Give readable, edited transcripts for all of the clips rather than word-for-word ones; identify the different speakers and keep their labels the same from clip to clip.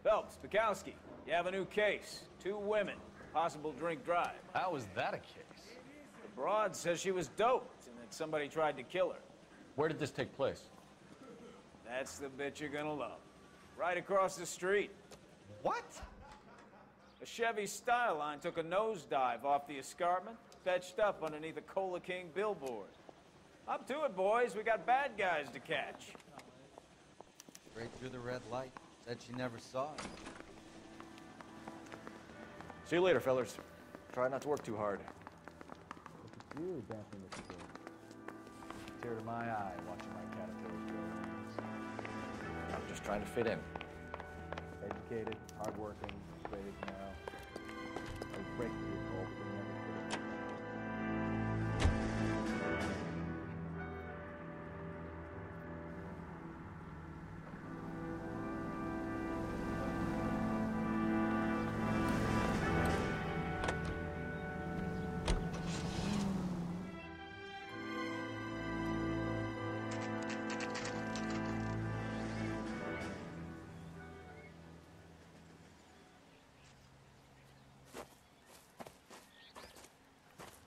Speaker 1: Phelps, Bukowski, you have a new case. 2 women, possible drink drive.
Speaker 2: How was that a case?
Speaker 1: The broad says she was doped and that somebody tried to kill her.
Speaker 2: Where did this take place?
Speaker 1: That's the bit you're gonna love. Right across the street.
Speaker 2: What?
Speaker 1: A Chevy Styline took a nosedive off the escarpment, fetched up underneath a Cola King billboard. Up to it, boys. We got bad guys to catch.
Speaker 3: Straight through the red light. Said she never saw it.
Speaker 4: See you later, fellas. Try not to work too hard.
Speaker 5: Look at you dancing with the kid. Tear to my eye watching my caterpillars grow.
Speaker 4: I'm just trying to fit in.
Speaker 5: Educated, hardworking, straight as an arrow. I break through your goal, but you never quit.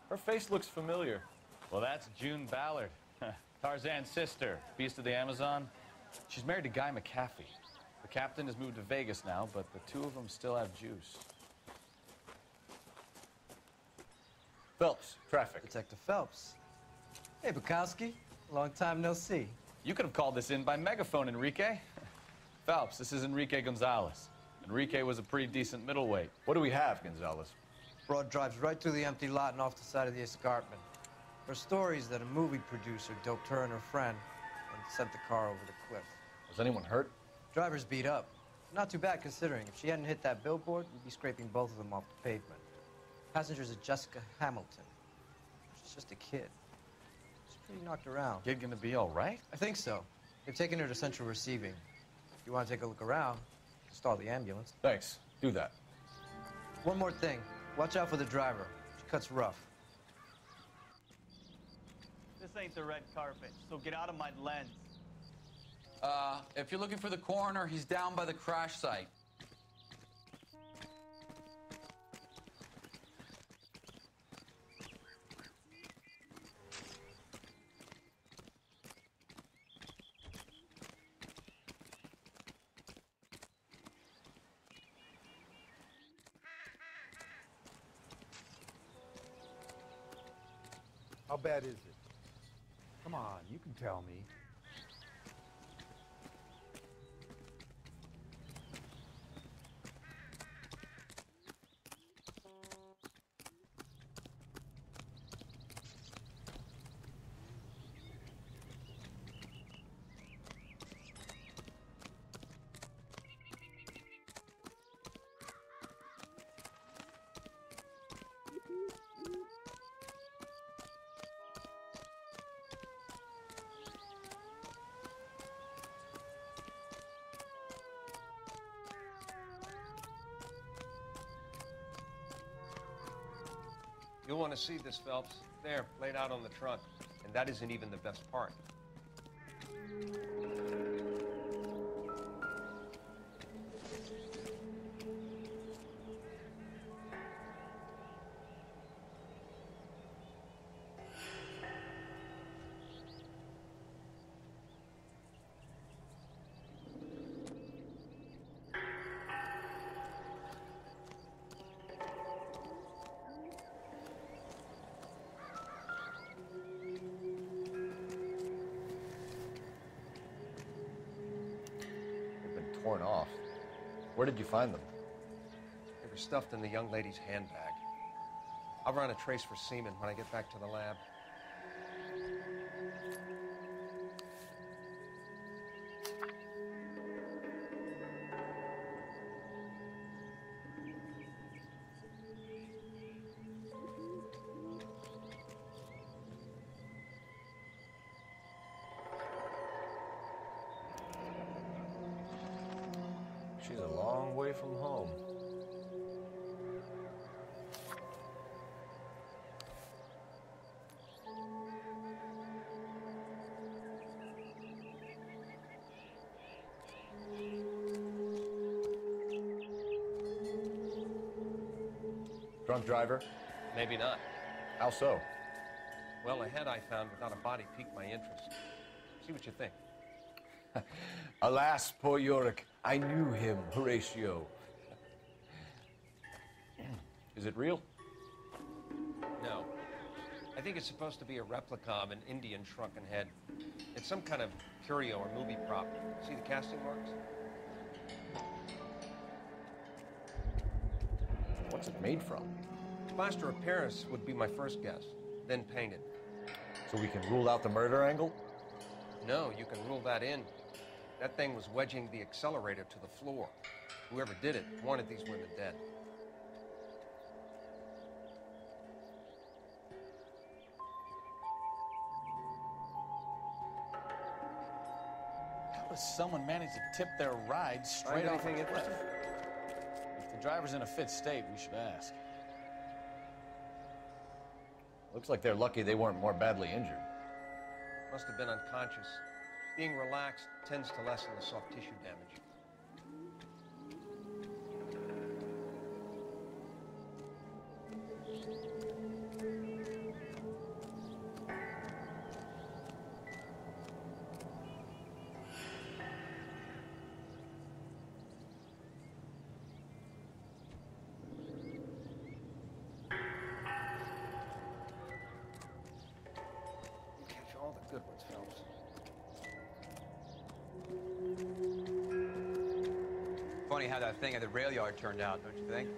Speaker 4: Her face looks familiar.
Speaker 2: Well, that's June Ballard, Tarzan's sister, beast of the Amazon. She's married to Guy McAfee. The captain has moved to Vegas now, but the 2 of them still have juice.
Speaker 4: Phelps, traffic.
Speaker 3: Detective Phelps. Hey, Bukowski. Long time no see.
Speaker 2: You could have called this in by megaphone, Enrique. Phelps, this is Enrique Gonzalez. Enrique was a pretty decent middleweight.
Speaker 4: What do we have, Gonzalez?
Speaker 3: Broad drives right through the empty lot and off the side of the escarpment. Her story is that a movie producer doped her and her friend and sent the car over the cliff.
Speaker 4: Was anyone hurt?
Speaker 3: Driver's beat up. Not too bad considering. If she hadn't hit that billboard, we'd be scraping both of them off the pavement. Passenger's a Jessica Hamilton. She's just a kid. She's pretty knocked around.
Speaker 2: Kid gonna be all right?
Speaker 3: I think so. They've taken her to central receiving. If you want to take a look around, stall the ambulance.
Speaker 4: Thanks. Do that.
Speaker 3: One more thing. Watch out for the driver. She cuts rough.
Speaker 6: This ain't the red carpet, so get out of my lens.
Speaker 7: If you're looking for the coroner, he's down by the crash site.
Speaker 8: How bad is it? Come on, you can tell me.
Speaker 9: You'll want to see this, Phelps. There, laid out on the trunk. And that isn't even the best part.
Speaker 4: Torn off. Where did you find them?
Speaker 9: They were stuffed in the young lady's handbag. I'll run a trace for semen when I get back to the lab.
Speaker 4: She's a long way from home. Drunk driver?
Speaker 9: Maybe not.
Speaker 4: How so?
Speaker 9: Well, a head I found without a body piqued my interest. See what you think.
Speaker 4: Alas, poor Yorick. I knew him, Horatio. Is it real?
Speaker 9: No. I think it's supposed to be a replica of an Indian shrunken head. It's some kind of curio or movie prop. See the casting marks?
Speaker 4: What's it made from?
Speaker 9: Plaster of Paris would be my first guess, then painted.
Speaker 4: So we can rule out the murder angle?
Speaker 9: No, you can rule that in. That thing was wedging the accelerator to the floor. Whoever did it wanted these women dead.
Speaker 2: How does someone manage to tip their ride straight off a
Speaker 9: Anything
Speaker 2: cliff?
Speaker 9: interesting?
Speaker 2: If the driver's in a fit state, we should ask.
Speaker 4: Looks like they're lucky they weren't more badly injured.
Speaker 9: Must have been unconscious. Being relaxed tends to lessen the soft tissue damage. Catch all the good ones, Phelps.
Speaker 10: Funny how that thing at the rail yard turned out, don't you think?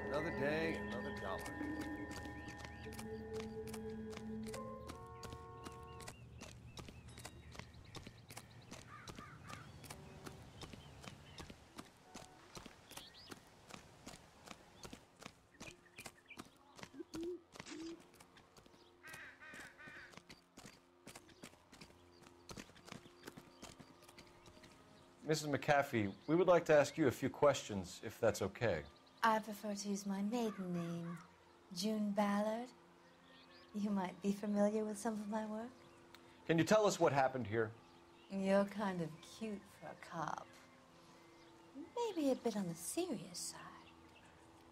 Speaker 9: Another day, another dollar.
Speaker 4: Mrs. McAfee, we would like to ask you a few questions, if that's okay.
Speaker 11: I prefer to use my maiden name, June Ballard. You might be familiar with some of my work.
Speaker 4: Can you tell us what happened here?
Speaker 11: You're kind of cute for a cop. Maybe a bit on the serious side.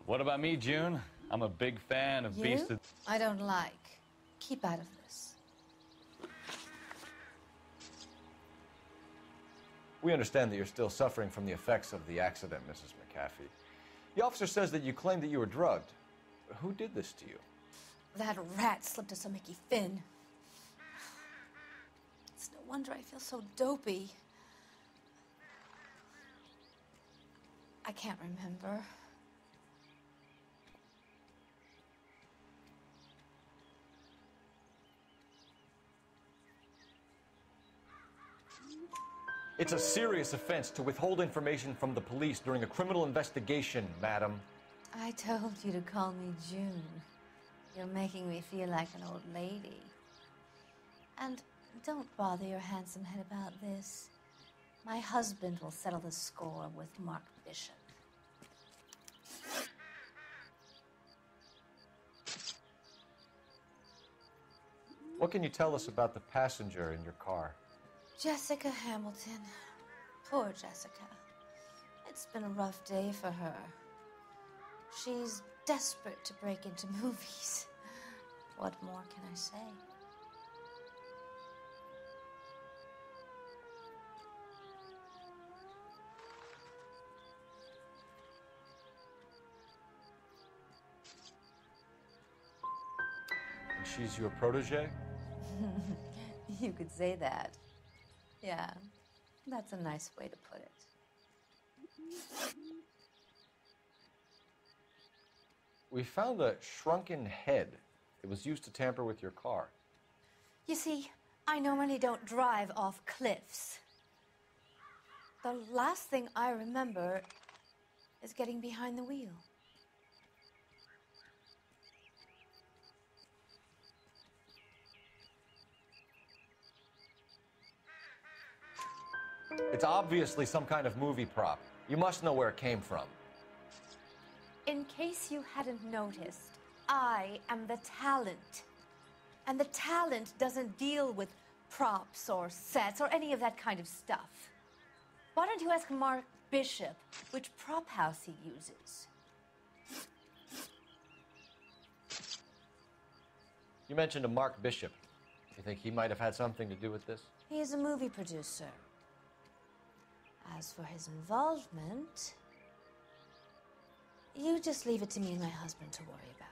Speaker 2: What about me, June? I'm a big fan of Beast
Speaker 11: You?
Speaker 2: of...
Speaker 11: I don't like. Keep out of this.
Speaker 4: We understand that you're still suffering from the effects of the accident, Mrs. McAfee. The officer says that you claimed that you were drugged. Who did this to you?
Speaker 11: That rat slipped us a Mickey Finn. It's no wonder I feel so dopey. I can't remember.
Speaker 4: It's a serious offense to withhold information from the police during a criminal investigation, madam.
Speaker 11: I told you to call me June. You're making me feel like an old lady. And don't bother your handsome head about this. My husband will settle the score with Mark Bishop.
Speaker 4: What can you tell us about the passenger in your car?
Speaker 11: Jessica Hamilton. Poor Jessica. It's been a rough day for her. She's desperate to break into movies. What more can I say?
Speaker 4: And she's your protege?
Speaker 11: You could say that. Yeah, that's a nice way to put it.
Speaker 4: We found a shrunken head. It was used to tamper with your car.
Speaker 11: You see, I normally don't drive off cliffs. The last thing I remember is getting behind the wheel.
Speaker 4: It's obviously some kind of movie prop. You must know where it came from.
Speaker 11: In case you hadn't noticed, I am the talent. And the talent doesn't deal with props or sets or any of that kind of stuff. Why don't you ask Mark Bishop which prop house he uses?
Speaker 4: You mentioned a Mark Bishop. You think he might have had something to do with this?
Speaker 11: He is a movie producer. As for his involvement, you just leave it to me and my husband to worry about.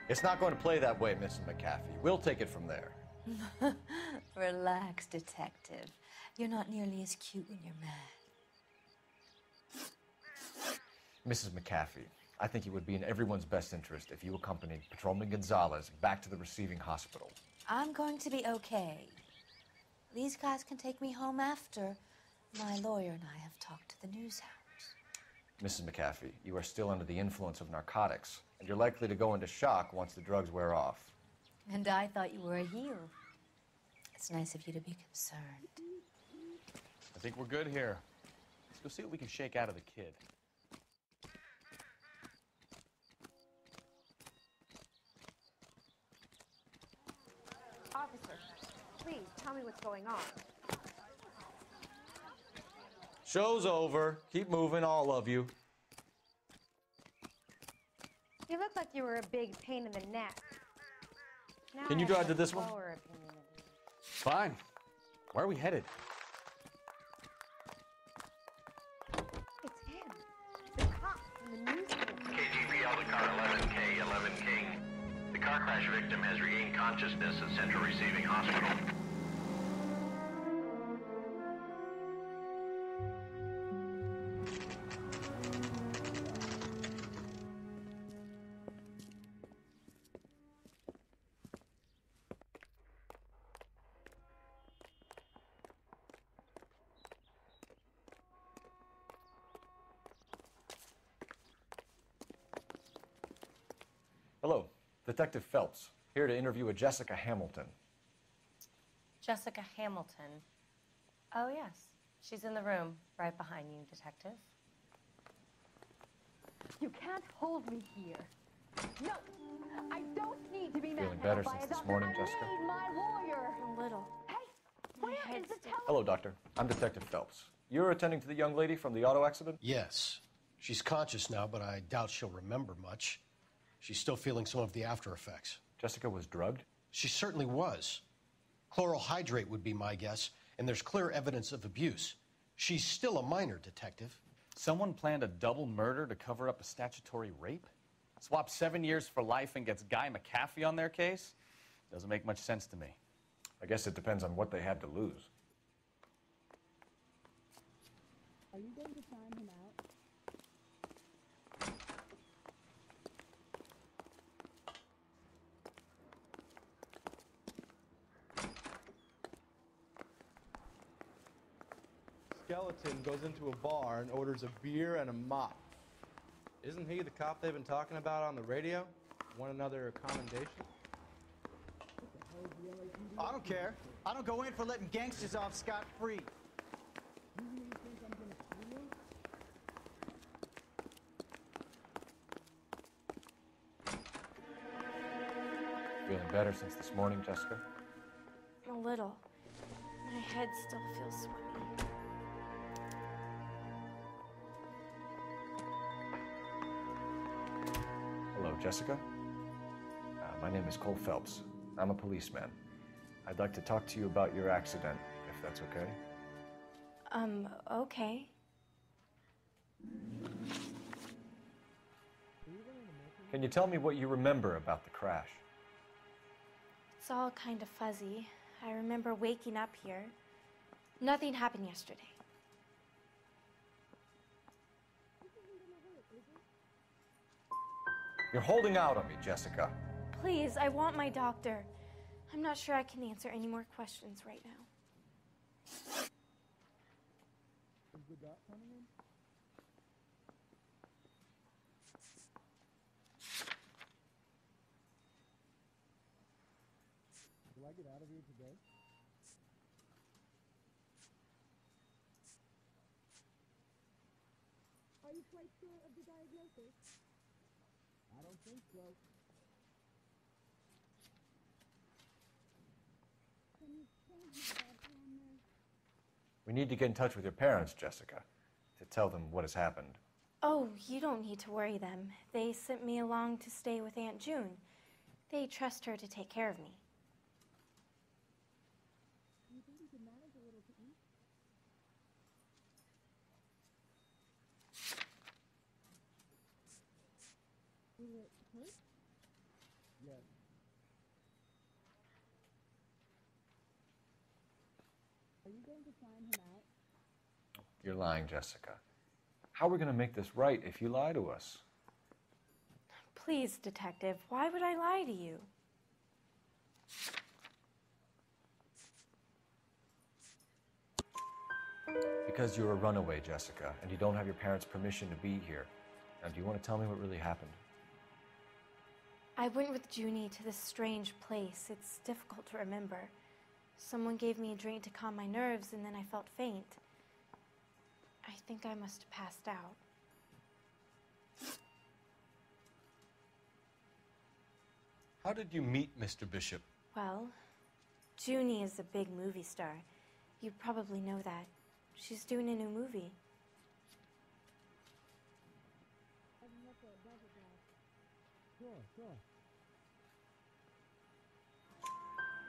Speaker 4: It's not going to play that way, Mrs. McAfee. We'll take it from there.
Speaker 11: Relax, detective. You're not nearly as cute when you're mad.
Speaker 4: Mrs. McAfee, I think it would be in everyone's best interest if you accompanied Patrolman Gonzalez back to the receiving hospital.
Speaker 11: I'm going to be okay. These guys can take me home after. My lawyer and I have talked to the news house.
Speaker 4: Mrs. McAfee, you are still under the influence of narcotics, and you're likely to go into shock once the drugs wear off.
Speaker 11: And I thought you were a heel. It's nice of you to be concerned.
Speaker 2: I think we're good here. Let's go see what we can shake out of the kid.
Speaker 12: Officer, please tell me what's going on.
Speaker 4: Show's over. Keep moving, all of you.
Speaker 12: You look like you were a big pain in the neck. Now
Speaker 4: Can you
Speaker 12: I
Speaker 4: drive
Speaker 12: have
Speaker 4: to
Speaker 12: a
Speaker 4: this one?
Speaker 12: lower opinion of you.
Speaker 2: Fine. Where are we headed?
Speaker 12: It's him. The cop from the newspaper.
Speaker 13: KGPL to car 11K, 11 King. The car crash victim has regained consciousness at Central Receiving Hospital.
Speaker 4: Hello, Detective Phelps, here to interview a Jessica Hamilton.
Speaker 14: Jessica Hamilton. Oh, yes. She's in the room right behind you, Detective.
Speaker 12: You can't hold me here. No, I don't need to be
Speaker 4: Feeling better since this morning, Jessica?
Speaker 12: I need my lawyer.
Speaker 11: A little.
Speaker 12: Hey, where is the telephone?
Speaker 4: Hello, Doctor. I'm Detective Phelps. You're attending to the young lady from the auto accident?
Speaker 15: Yes. She's conscious now, but I doubt she'll remember much. She's still feeling some of the after effects.
Speaker 4: Jessica was drugged?
Speaker 15: She certainly was. Chloral hydrate would be my guess, and there's clear evidence of abuse. She's still a minor, Detective.
Speaker 2: Someone planned a double murder to cover up a statutory rape? Swap 7 years for life and gets Guy McAfee on their case? Doesn't make much sense to me.
Speaker 4: I guess it depends on what they had to lose.
Speaker 16: Are you going to sign him out?
Speaker 17: Skeleton goes into a bar and orders a beer and a mop. Isn't he the cop they've been talking about on the radio? Want another commendation?
Speaker 18: I don't care. I don't go in for letting gangsters off scot-free.
Speaker 4: Feeling better since this morning, Jessica?
Speaker 11: A little. My head still feels swimmy.
Speaker 4: Hello, Jessica. My name is Cole Phelps. I'm a policeman. I'd like to talk to you about your accident, if that's okay.
Speaker 11: Okay.
Speaker 4: Can you tell me what you remember about the crash?
Speaker 19: It's all kind of fuzzy. I remember waking up here. Nothing happened yesterday.
Speaker 4: You're holding out on me, Jessica.
Speaker 19: Please, I want my doctor. I'm not sure I can answer any more questions right now.
Speaker 16: I get out of here today? Are you quite sure of the diagnosis? I don't think so. Can you change my background there?
Speaker 4: We need to get in touch with your parents, Jessica, to tell them what has happened.
Speaker 19: Oh, you don't need to worry them. They sent me along to stay with Aunt June. They trust her to take care of me.
Speaker 16: Do you think you could manage a little to eat? Will it hurt? Yes. Are you going to sign him out?
Speaker 4: You're lying, Jessica. How are we going to make this right if you lie to us?
Speaker 19: Please, Detective, why would I lie to you?
Speaker 4: Because you're a runaway, Jessica, and you don't have your parents' permission to be here. Now, do you want to tell me what really happened?
Speaker 19: I went with Junie to this strange place. It's difficult to remember. Someone gave me a drink to calm my nerves, and then I felt faint. I think I must have passed out.
Speaker 15: How did you meet Mr. Bishop?
Speaker 19: Well, Junie is a big movie star. You probably know that. She's doing a new movie.
Speaker 16: Sure.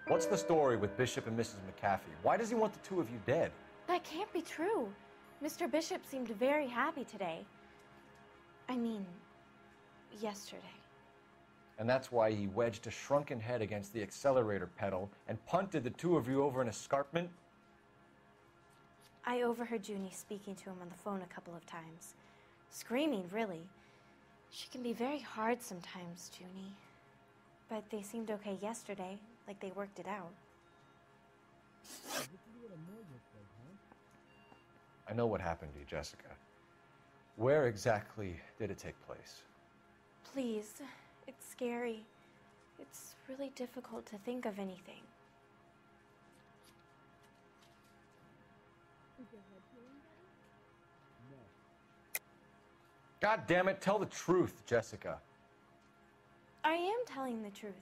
Speaker 4: What's the story with Bishop and Mrs. McAfee? Why does he want the two of you dead?
Speaker 19: That can't be true. Mr. Bishop seemed very happy today. I mean, yesterday.
Speaker 4: And that's why he wedged a shrunken head against the accelerator pedal and punted the two of you over an escarpment?
Speaker 19: I overheard Junie speaking to him on the phone a couple of times. Screaming, really. She can be very hard sometimes, Junie. But they seemed okay yesterday, like they worked it out.
Speaker 4: I know what happened to you, Jessica. Where exactly did it take place?
Speaker 19: Please, it's scary. It's really difficult to think of anything.
Speaker 4: God damn it, tell the truth, Jessica.
Speaker 19: I am telling the truth.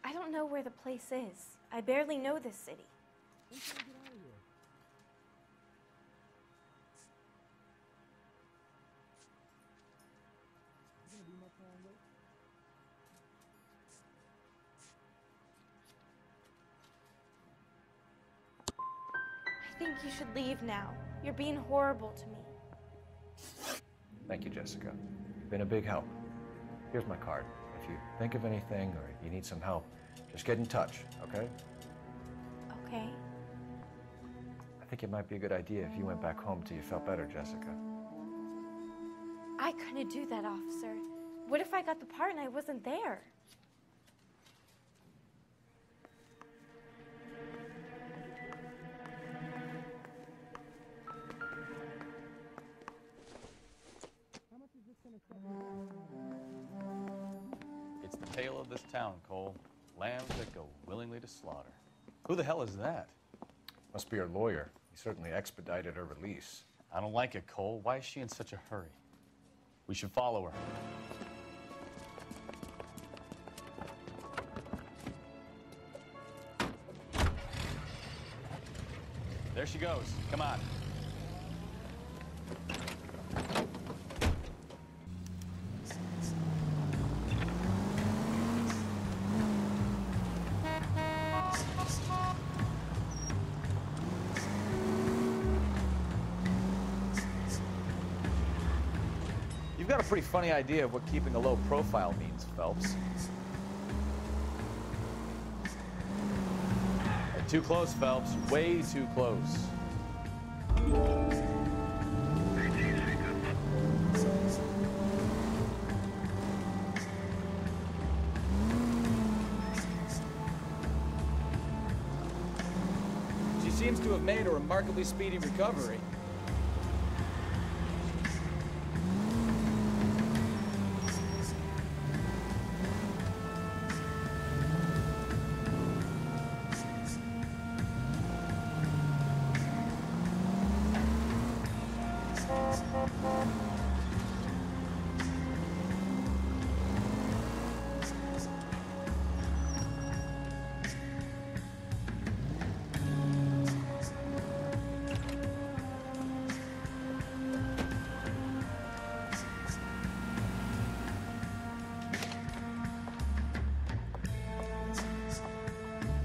Speaker 19: I don't know where the place is. I barely know this city. I think you should leave now. You're being horrible to me.
Speaker 4: Thank you, Jessica. You've been a big help. Here's my card. If you think of anything or you need some help, just get in touch, okay?
Speaker 19: Okay.
Speaker 4: I think it might be a good idea if you went back home till you felt better, Jessica.
Speaker 19: I couldn't do that, officer. What if I got the part and I wasn't there?
Speaker 2: It's the tale of this town, Cole. Lambs that go willingly to slaughter. Who the hell is that?
Speaker 4: Must be her lawyer. He certainly expedited her release.
Speaker 2: I don't like it, Cole. Why is she in such a hurry? We should follow her. There she goes. Come on. You've got a pretty funny idea of what keeping a low profile means, Phelps. You're too close, Phelps. You're way too close. She seems to have made a remarkably speedy recovery.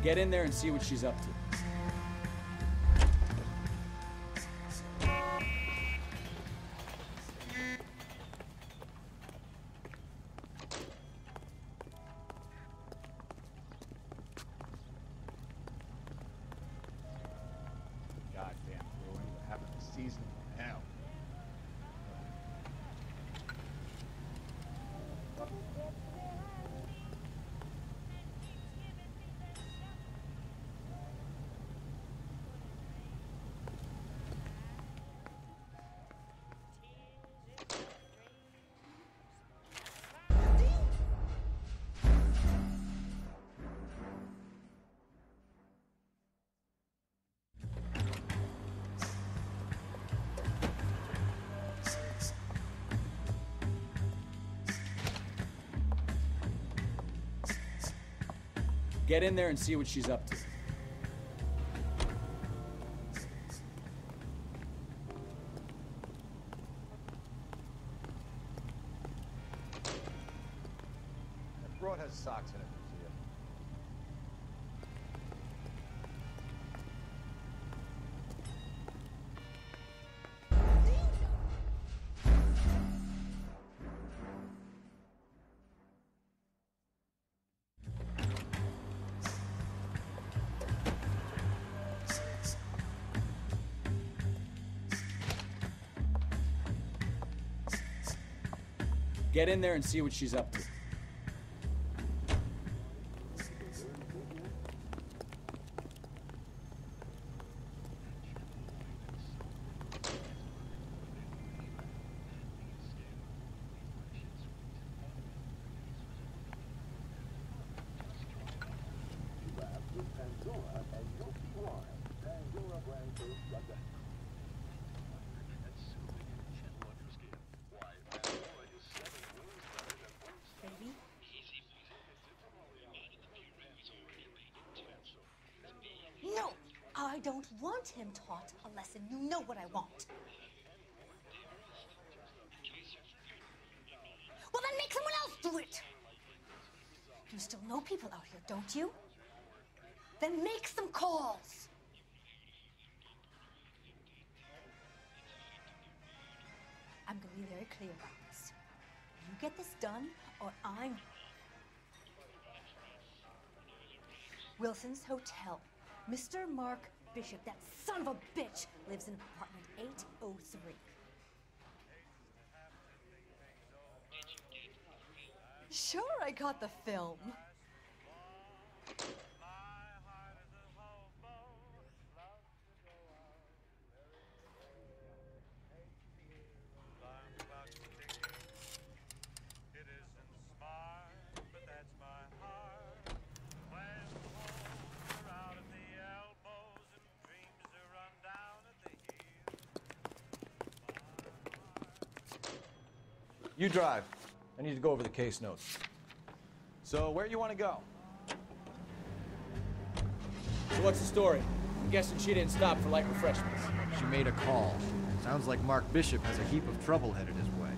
Speaker 20: Get in there and see what she's up to.
Speaker 5: Goddamn ruin. What happened to season? Hell.
Speaker 20: Get in there and see what she's up to.
Speaker 4: That broad has socks in it, Lucia.
Speaker 20: Get in there and see what she's up to.
Speaker 11: No, I don't want him taught a lesson. You know what I want. Well, then make someone else do it. You still know people out here, don't you? Then make some calls. I'm going to be very clear about this. You get this done, or I'm... Wilson's Hotel. Mr. Mark Bishop, that son of a bitch, lives in apartment 803. Sure, I got the film.
Speaker 4: You drive. I need to go over the case notes. So, where you want to go?
Speaker 20: So what's the story? I'm guessing she didn't stop for light refreshments.
Speaker 21: She made a call. Sounds like Mark Bishop has a heap of trouble headed his way.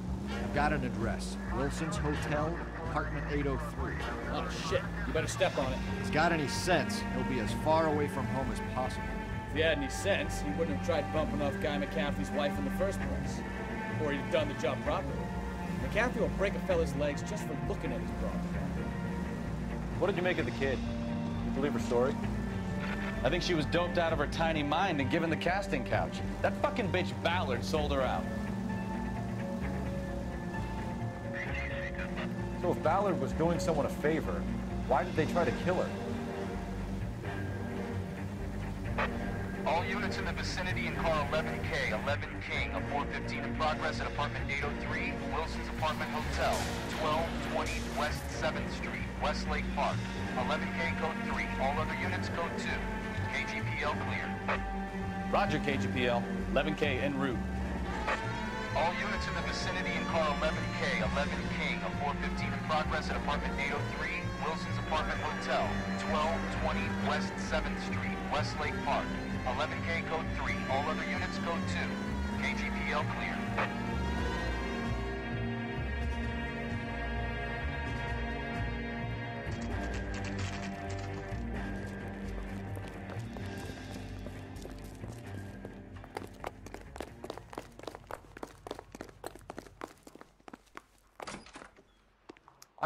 Speaker 21: I've got an address. Wilson's Hotel, apartment 803.
Speaker 20: Oh, shit. You better step on it.
Speaker 21: If he's got any sense, he'll be as far away from home as possible.
Speaker 20: If he had any sense, he wouldn't have tried bumping off Guy McCaffrey's wife in the first place. Or he'd have done the job properly. McCaffrey will break a fella's legs just for looking at his broad.
Speaker 4: What did you make of the kid? You believe her story?
Speaker 2: I think she was doped out of her tiny mind and given the casting couch. That fucking bitch Ballard sold her out.
Speaker 4: So if Ballard was doing someone a favor, why did they try to kill her?
Speaker 13: All units in the vicinity in car 11K, 11 King, a 415 in progress at apartment 803, Wilson's Apartment Hotel, 1220 West 7th Street, Westlake Park. 11K code 3, all other units code 2. KGPL clear.
Speaker 2: Roger, KGPL. 11K en route.
Speaker 13: All units in the vicinity in car 11K, 11 King, a 415 in progress at apartment 803, Wilson's Apartment Hotel, 1220 West 7th Street, Westlake Park. 11K code 3, all other units code 2. KGPL clear.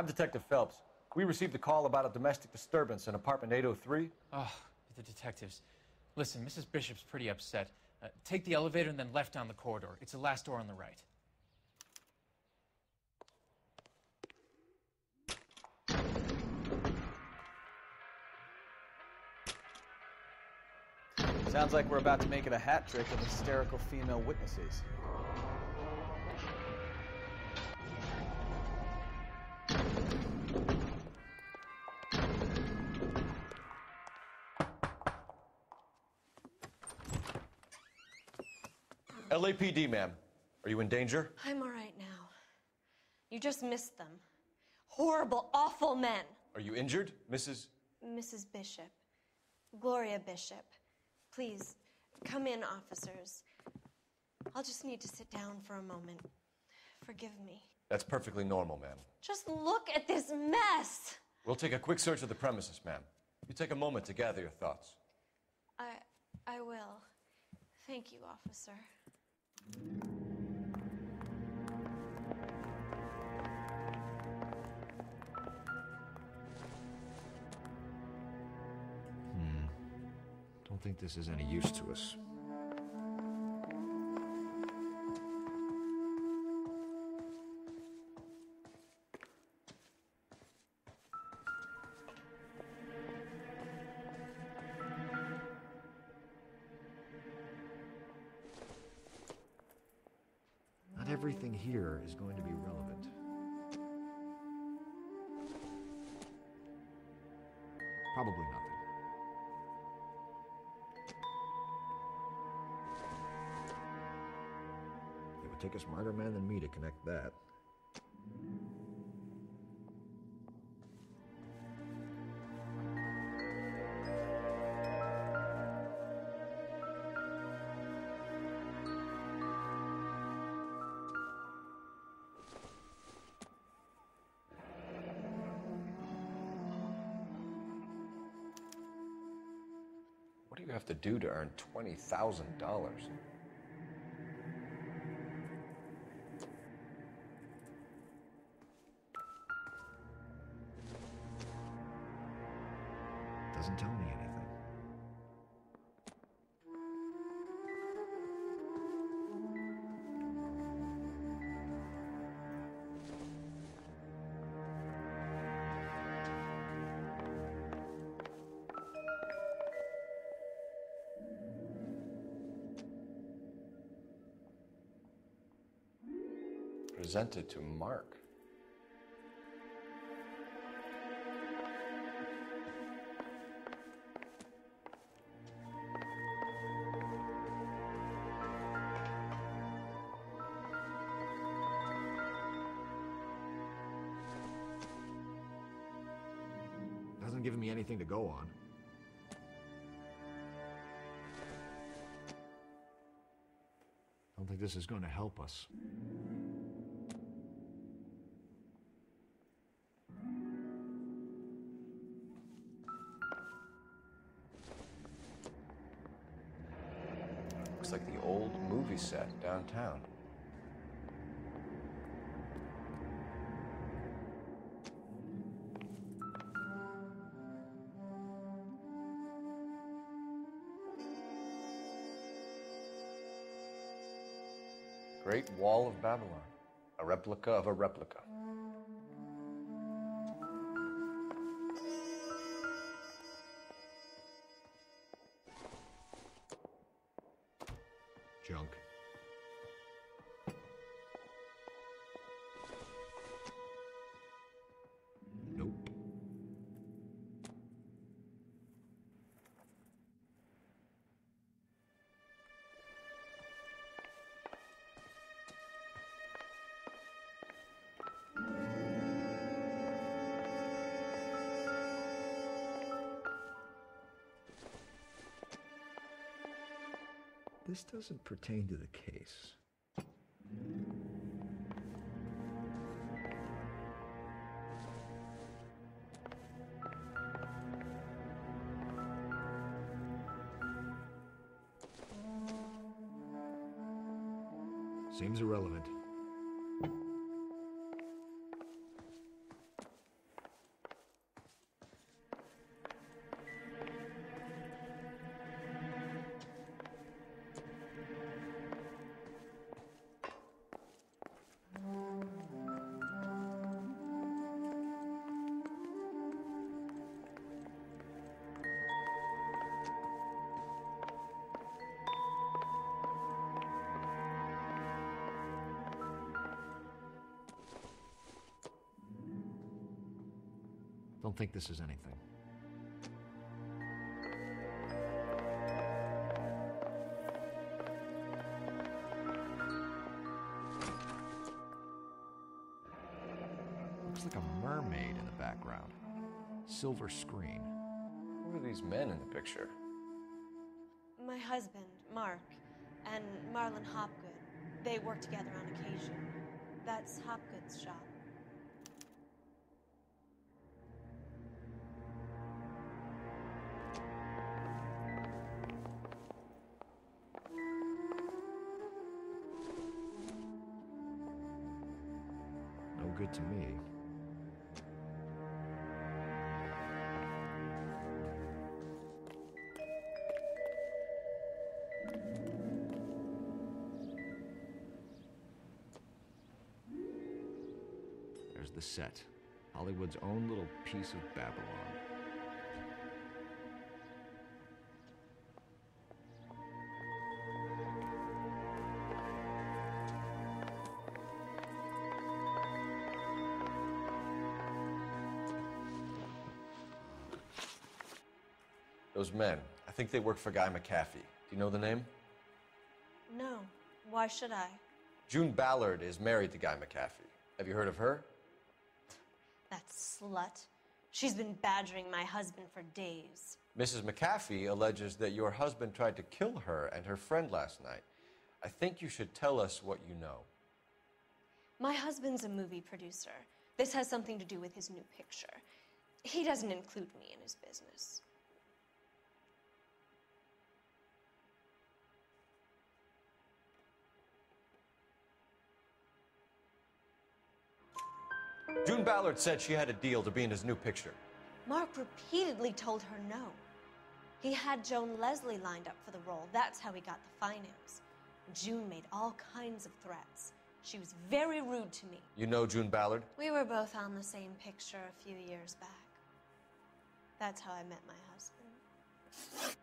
Speaker 4: I'm Detective Phelps. We received a call about a domestic disturbance in apartment 803.
Speaker 1: Oh, the detectives. Listen, Mrs. Bishop's pretty upset. Take the elevator and then left down the corridor. It's the last door on the right.
Speaker 5: Sounds like we're about to make it a hat trick of hysterical female witnesses.
Speaker 4: LAPD, ma'am. Are you in danger?
Speaker 14: I'm all right now. You just missed them. Horrible, awful men.
Speaker 4: Are you injured, Mrs.
Speaker 14: Mrs. Bishop. Gloria Bishop. Please, come in, officers. I'll just need to sit down for a moment. Forgive me.
Speaker 4: That's perfectly normal, ma'am.
Speaker 14: Just look at this mess.
Speaker 4: We'll take a quick search of the premises, ma'am. You take a moment to gather your thoughts.
Speaker 14: I will. Thank you, officer.
Speaker 21: Don't think this is any use to us. Not everything here is going to be relevant. Probably nothing. It would take a smarter man than me to connect that.
Speaker 4: What do you have to do to earn $20,000?
Speaker 21: Doesn't tell me anything.
Speaker 4: Presented to Mark.
Speaker 21: Hasn't given me anything to go on. Don't think this is going to help us.
Speaker 4: Looks like the old movie set downtown. Great Wall of Babylon, a replica of a replica.
Speaker 21: Junk. Nope. This doesn't pertain to the case. Seems irrelevant. Don't think this is anything. Looks like a mermaid in the background. Silver screen.
Speaker 4: Who are these men in the picture?
Speaker 14: My husband, Mark, and Marlon Hopgood. They work together on occasion. That's Hopgood's shop.
Speaker 21: No good to me. There's the set. Hollywood's own little piece of Babylon.
Speaker 4: Those men, I think they work for Guy McAfee. Do you know the name?
Speaker 14: No. Why should I?
Speaker 4: June Ballard is married to Guy McAfee. Have you heard of her?
Speaker 14: That slut. She's been badgering my husband for days.
Speaker 4: Mrs. McAfee alleges that your husband tried to kill her and her friend last night. I think you should tell us what you know.
Speaker 14: My husband's a movie producer. This has something to do with his new picture. He doesn't include me in his business.
Speaker 4: June Ballard said she had a deal to be in his new picture.
Speaker 14: Mark repeatedly told her no. He had Joan Leslie lined up for the role. That's how he got the finance. June made all kinds of threats. She was very rude to me.
Speaker 4: You know June Ballard?
Speaker 14: We were both on the same picture a few years back. That's how I met my husband.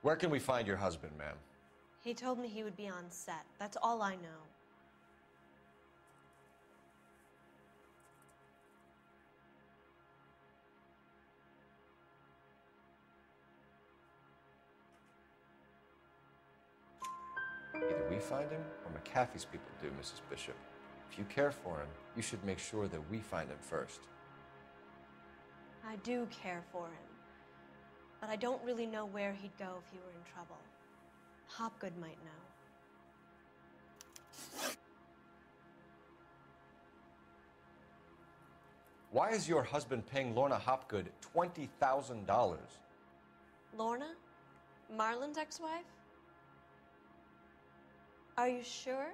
Speaker 4: Where can we find your husband, ma'am?
Speaker 14: He told me he would be on set. That's all I know.
Speaker 4: Either we find him or McAfee's people do, Mrs. Bishop. If you care for him, you should make sure that we find him first.
Speaker 14: I do care for him, but I don't really know where he'd go if he were in trouble. Hopgood might know.
Speaker 4: Why is your husband paying Lorna Hopgood $20,000?
Speaker 14: Lorna? Marlon's ex-wife? Are you sure?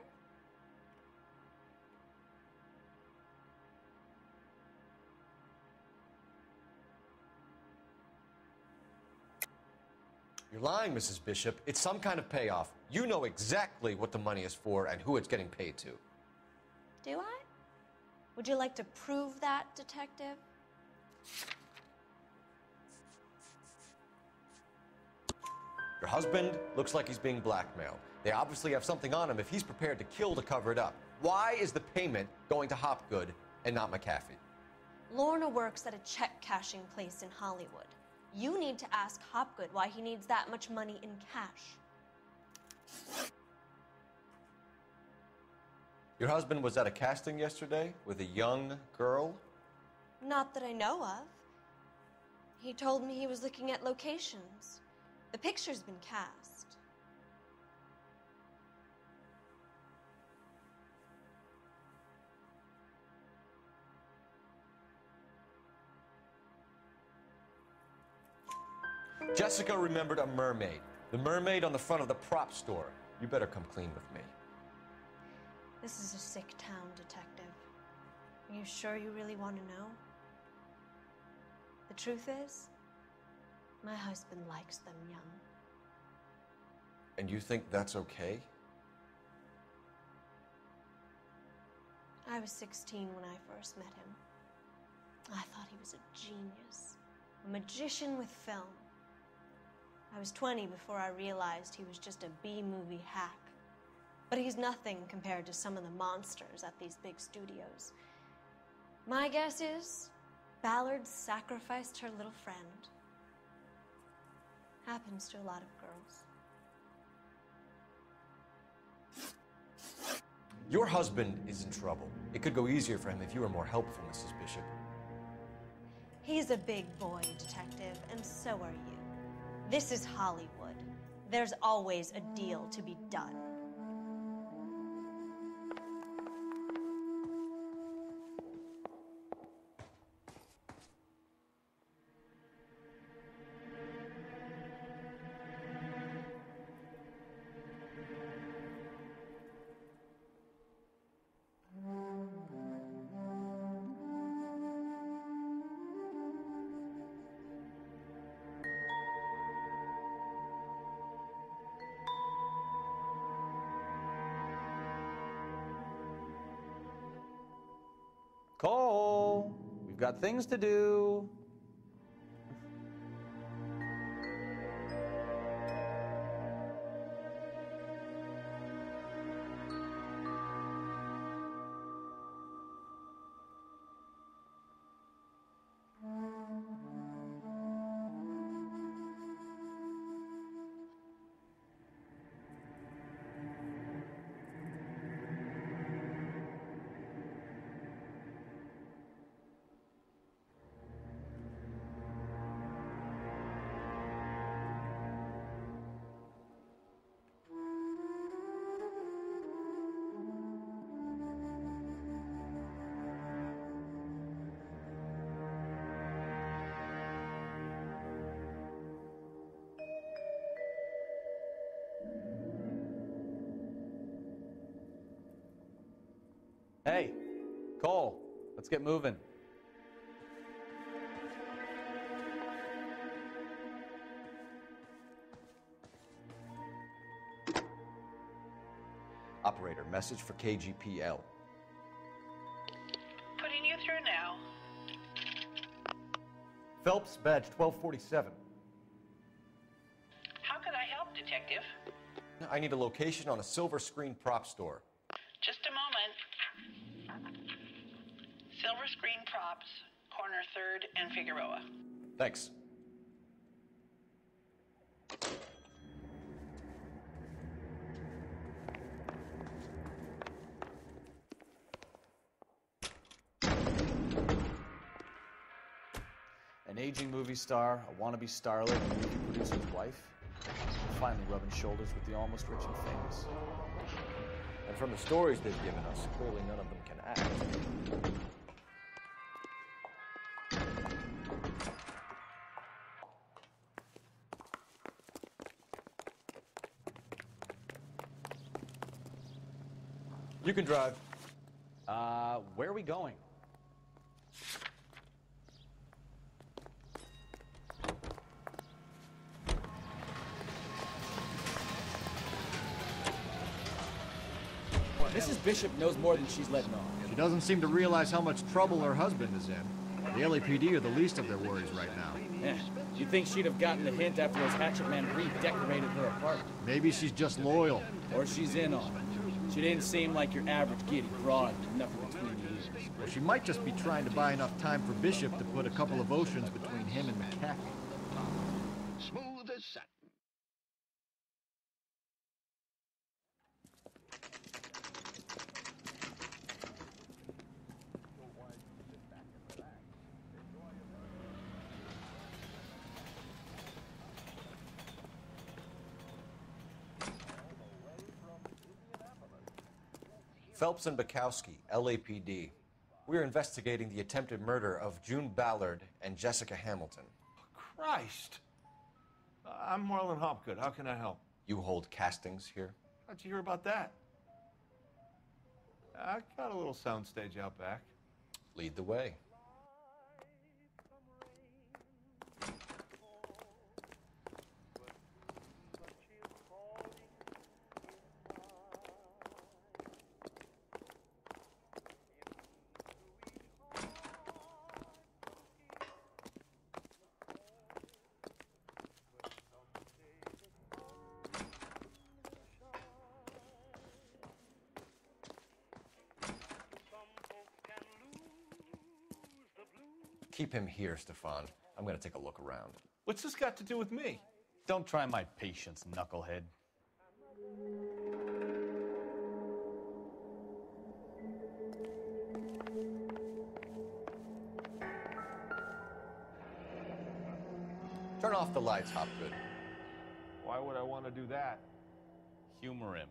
Speaker 4: You're lying, Mrs. Bishop. It's some kind of payoff. You know exactly what the money is for and who it's getting paid to.
Speaker 14: Do I? Would you like to prove that, detective?
Speaker 4: Your husband looks like he's being blackmailed. They obviously have something on him if he's prepared to kill to cover it up. Why is the payment going to Hopgood and not McAfee?
Speaker 14: Lorna works at a check-cashing place in Hollywood. You need to ask Hopgood why he needs that much money in cash.
Speaker 4: Your husband was at a casting yesterday with a young girl?
Speaker 14: Not that I know of. He told me he was looking at locations. The picture's been cast.
Speaker 4: Jessica remembered a mermaid. The mermaid on the front of the prop store. You better come clean with me.
Speaker 14: This is a sick town, detective. Are you sure you really want to know? The truth is, my husband likes them young.
Speaker 4: And you think that's okay?
Speaker 14: I was 16 when I first met him. I thought he was a genius, a magician with film. I was 20 before I realized he was just a B-movie hack. But he's nothing compared to some of the monsters at these big studios. My guess is Ballard sacrificed her little friend. Happens to a lot of girls.
Speaker 4: Your husband is in trouble. It could go easier for him if you were more helpful, Mrs. Bishop.
Speaker 14: He's a big boy, detective, and so are you. This is Hollywood. There's always a deal to be done.
Speaker 2: Cole, we've got things to do. Hey, Cole, let's get moving.
Speaker 4: Operator, message for KGPL.
Speaker 3: Putting you through now.
Speaker 21: Phelps, badge 1247.
Speaker 3: How can I help, Detective?
Speaker 4: I need a location on a silver screen prop store.
Speaker 3: Just a moment. Silver Screen Props, corner 3rd and Figueroa.
Speaker 4: Thanks.
Speaker 2: An aging movie star, a wannabe starlet, a movie producer's wife, finally rubbing shoulders with the almost rich and famous.
Speaker 4: And from the stories they've given us, clearly none of them can act. You can drive.
Speaker 2: Where are we going?
Speaker 20: Mrs. Bishop knows more than she's letting on.
Speaker 21: She doesn't seem to realize how much trouble her husband is in. The LAPD are the least of their worries right now.
Speaker 20: Yeah, you'd think she'd have gotten the hint after those hatchet men redecorated her apartment.
Speaker 21: Maybe she's just loyal.
Speaker 20: Or she's in on it. She didn't seem like your average giddy broad with nothing between the ears.
Speaker 21: Well, she might just be trying to buy enough time for Bishop to put a couple of oceans between him and McCaffrey.
Speaker 22: Smooth as satin.
Speaker 4: Phelps and Bukowski, LAPD. We're investigating the attempted murder of June Ballard and Jessica Hamilton.
Speaker 9: Christ! I'm Marlon Hopgood. How can I help?
Speaker 4: You hold castings here?
Speaker 9: How'd you hear about that? I got a little soundstage out back.
Speaker 4: Lead the way. Keep him here, Stefan. I'm gonna take a look around.
Speaker 2: What's this got to do with me? Don't try my patience, knucklehead.
Speaker 4: Turn off the lights, Hopgood.
Speaker 2: Why would I want to do that? Humor him.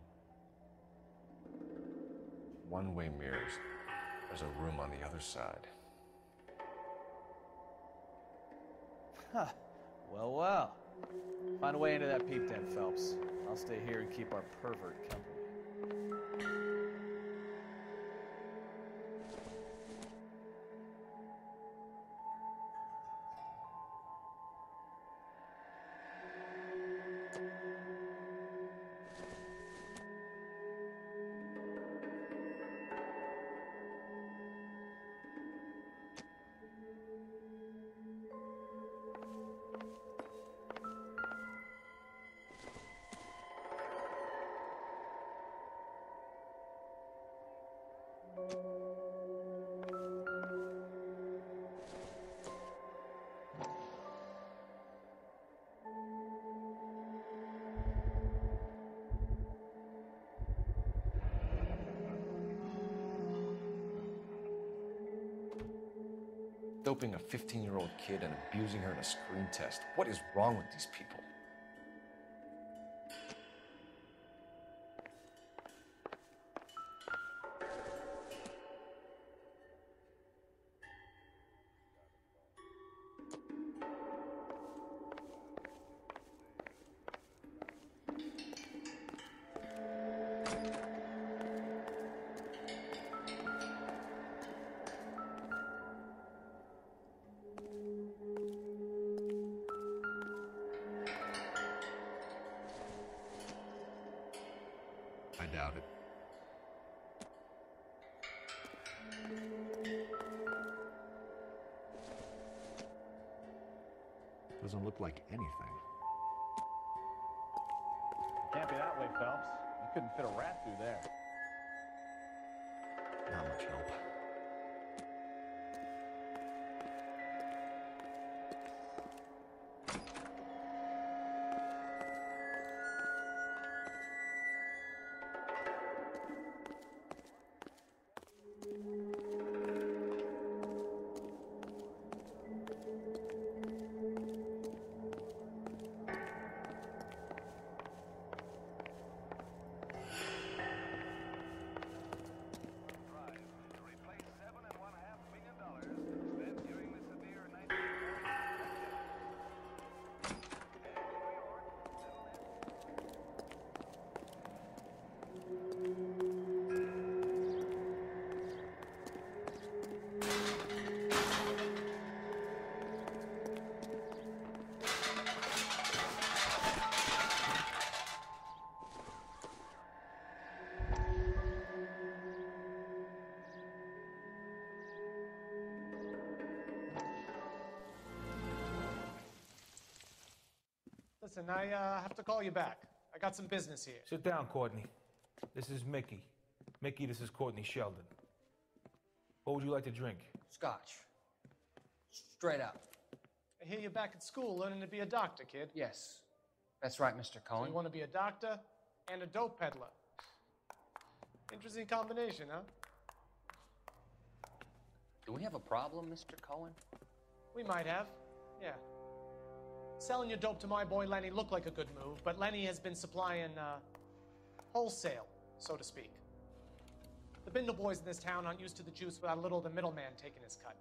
Speaker 4: One-way mirrors. There's a room on the other side.
Speaker 5: Huh. Well, well. Find a way into that peep den, Phelps. I'll stay here and keep our pervert company.
Speaker 4: Doping a 15-year-old kid and abusing her in a screen test. What is wrong with these people?
Speaker 21: I doubt it. Doesn't look like anything.
Speaker 5: Can't be that way, Phelps. You couldn't fit a rat through there.
Speaker 21: Not much help.
Speaker 6: Listen, I have to call you back. I got some business here.
Speaker 7: Sit down, Courtney. This is Mickey. Mickey, this is Courtney Sheldon. What would you like to drink?
Speaker 1: Scotch. Straight up.
Speaker 6: I hear you're back at school learning to be a doctor, kid.
Speaker 1: Yes. That's right, Mr.
Speaker 6: So
Speaker 1: Cohen.
Speaker 6: you want to be a doctor and a dope peddler. Interesting combination, huh?
Speaker 1: Do we have a problem, Mr. Cohen?
Speaker 6: We might have, yeah. Selling your dope to my boy Lenny looked like a good move, but Lenny has been supplying, wholesale, so to speak. The Bindle boys in this town aren't used to the juice without a little of the middleman taking his cut.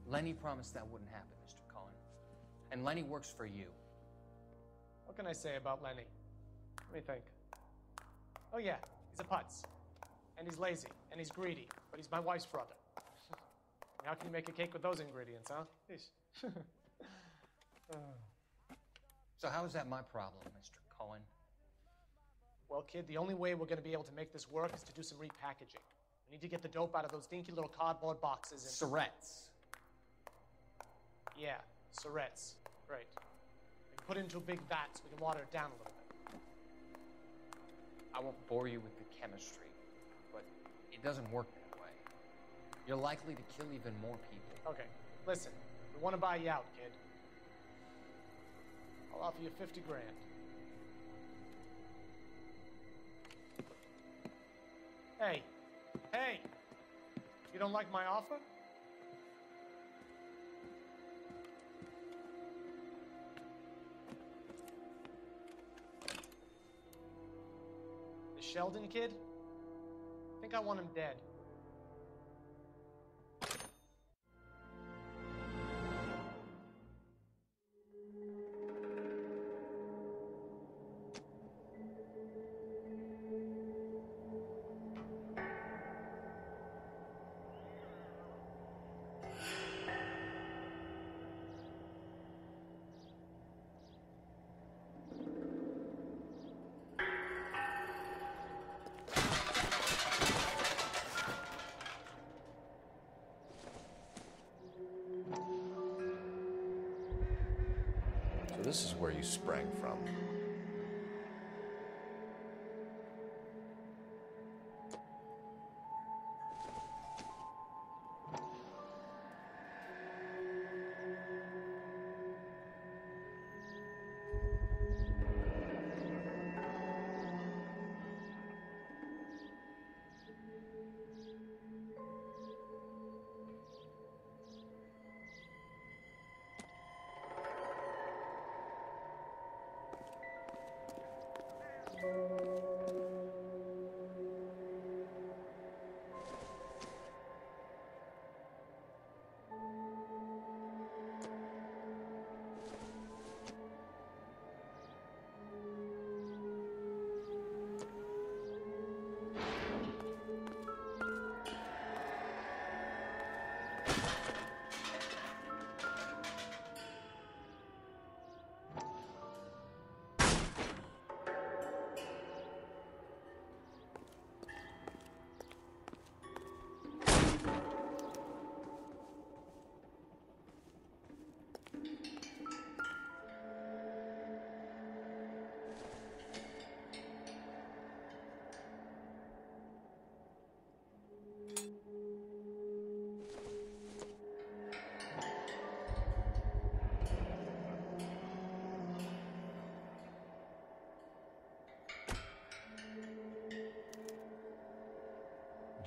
Speaker 1: Lenny promised that wouldn't happen, Mr. Cohen. And Lenny works for you.
Speaker 6: What can I say about Lenny? Let me think. Oh yeah, he's a putz. And he's lazy, and he's greedy, but he's my wife's brother. How can you make a cake with those ingredients, huh?
Speaker 1: So how is that my problem, Mr. Cohen?
Speaker 6: Well, kid, the only way we're going to be able to make this work is to do some repackaging. We need to get the dope out of those dinky little cardboard boxes and...
Speaker 1: Surrettes.
Speaker 6: Yeah, Surrettes. Right. And put it into a big vat so we can water it down a little bit.
Speaker 1: I won't bore you with the chemistry, but it doesn't work that way.
Speaker 21: You're likely to kill even more people.
Speaker 6: Okay, listen. We want to buy you out, kid. I'll offer you 50 grand. Hey, hey! You don't like my offer? The Sheldon kid? I think I want him dead.
Speaker 4: So this is where you sprang from.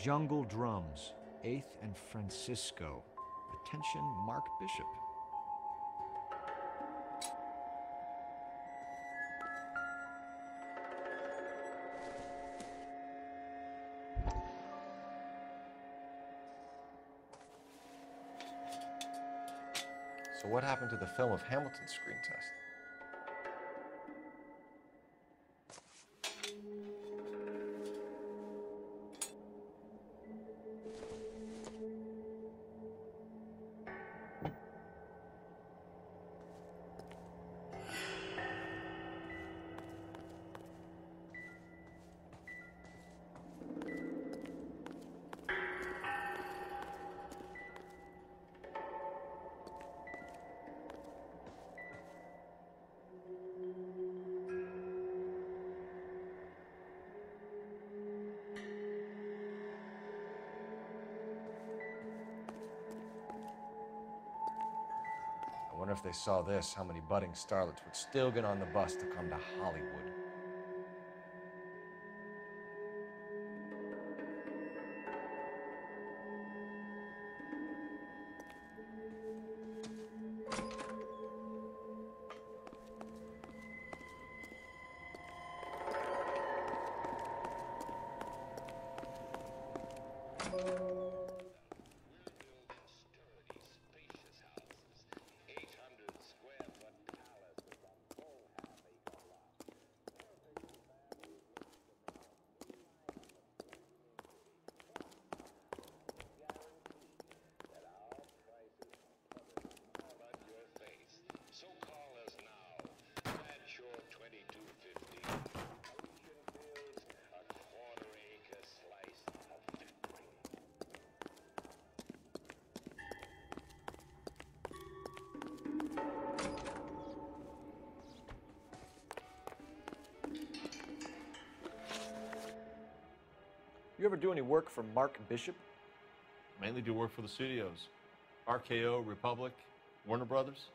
Speaker 21: Jungle Drums, 8th and Francisco. Attention, Mark Bishop.
Speaker 4: So what happened to the film of Hamilton's screen test? I wonder if they saw this, how many budding starlets would still get on the bus to come to Hollywood. You ever do any work for Mark Bishop?
Speaker 2: Mainly do work for the studios. RKO, Republic, Warner Brothers.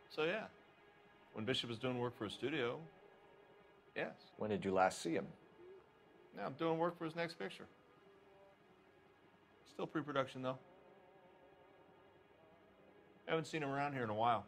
Speaker 2: So yeah, when Bishop is doing work for a studio, yes.
Speaker 4: When did you last see him?
Speaker 2: Now I'm doing work for his next picture. Still pre-production, though. Haven't seen him around here in a while.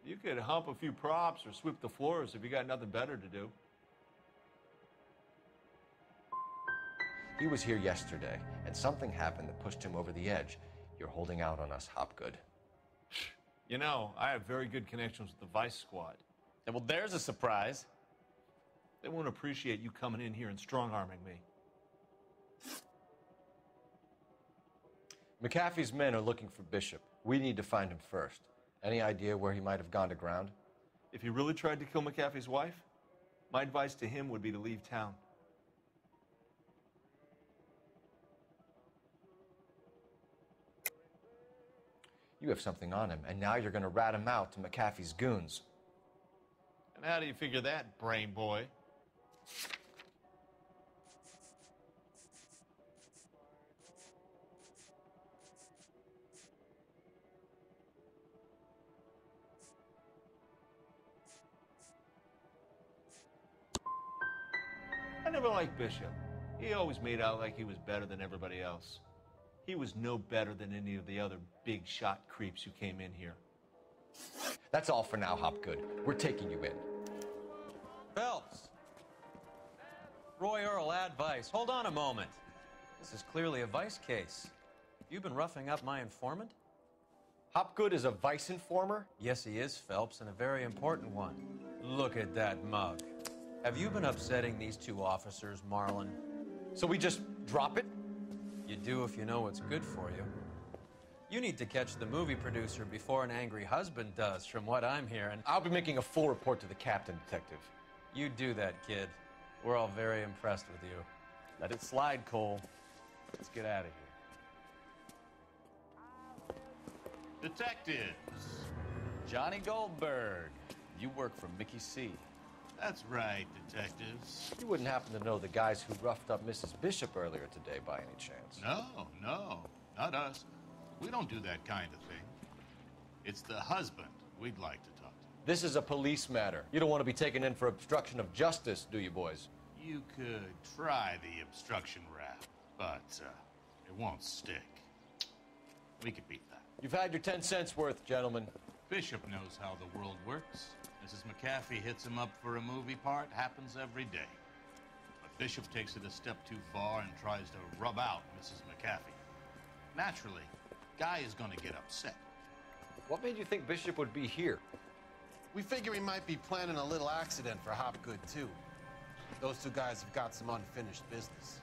Speaker 2: You could hump a few props or sweep the floors if you got nothing better to do.
Speaker 4: He was here yesterday, and something happened that pushed him over the edge. You're holding out on us, Hopgood.
Speaker 2: You know, I have very good connections with the Vice Squad. And well, there's a surprise. They won't appreciate you coming in here and strong-arming me.
Speaker 4: McAfee's men are looking for Bishop. We need to find him first. Any idea where he might have gone to ground?
Speaker 2: If he really tried to kill McAfee's wife, my advice to him would be to leave town.
Speaker 4: You have something on him, and now you're going to rat him out to McAfee's goons.
Speaker 2: And how do you figure that, brain boy? I never liked Bishop. He always made out like he was better than everybody else. He was no better than any of the other big shot creeps who came in here.
Speaker 4: That's all for now, Hopgood. We're taking you in.
Speaker 8: Phelps! Roy Earl, advice. Hold on a moment. This is clearly a vice case. You've been roughing up my informant?
Speaker 4: Hopgood is a vice informer?
Speaker 8: Yes, he is, Phelps, and a very important one. Look at that mug. Have you been upsetting these two officers, Marlon?
Speaker 4: So we just drop it?
Speaker 8: You do if you know what's good for you. You need to catch the movie producer before an angry husband does, from what I'm hearing.
Speaker 4: I'll be making a full report to the captain, Detective.
Speaker 8: You do that, kid. We're all very impressed with you.
Speaker 2: Let it slide, Cole. Let's get out of here.
Speaker 10: Detectives.
Speaker 2: Johnny Goldberg. You work for Mickey C.
Speaker 10: That's right, detectives.
Speaker 4: You wouldn't happen to know the guys who roughed up Mrs. Bishop earlier today by any chance?
Speaker 10: No, not us. We don't do that kind of thing. It's the husband we'd like to talk to.
Speaker 4: This is a police matter. You don't want to be taken in for obstruction of justice, do you, boys?
Speaker 10: You could try the obstruction rap, but it won't stick. We could beat that.
Speaker 4: You've had your 10 cents worth, gentlemen.
Speaker 10: Bishop knows how the world works. Mrs. McAfee hits him up for a movie part, happens every day. But Bishop takes it a step too far and tries to rub out Mrs. McAfee. Naturally, Guy is going to get upset.
Speaker 4: What made you think Bishop would be here?
Speaker 23: We figure he might be planning a little accident for Hopgood, too. Those two guys have got some unfinished business.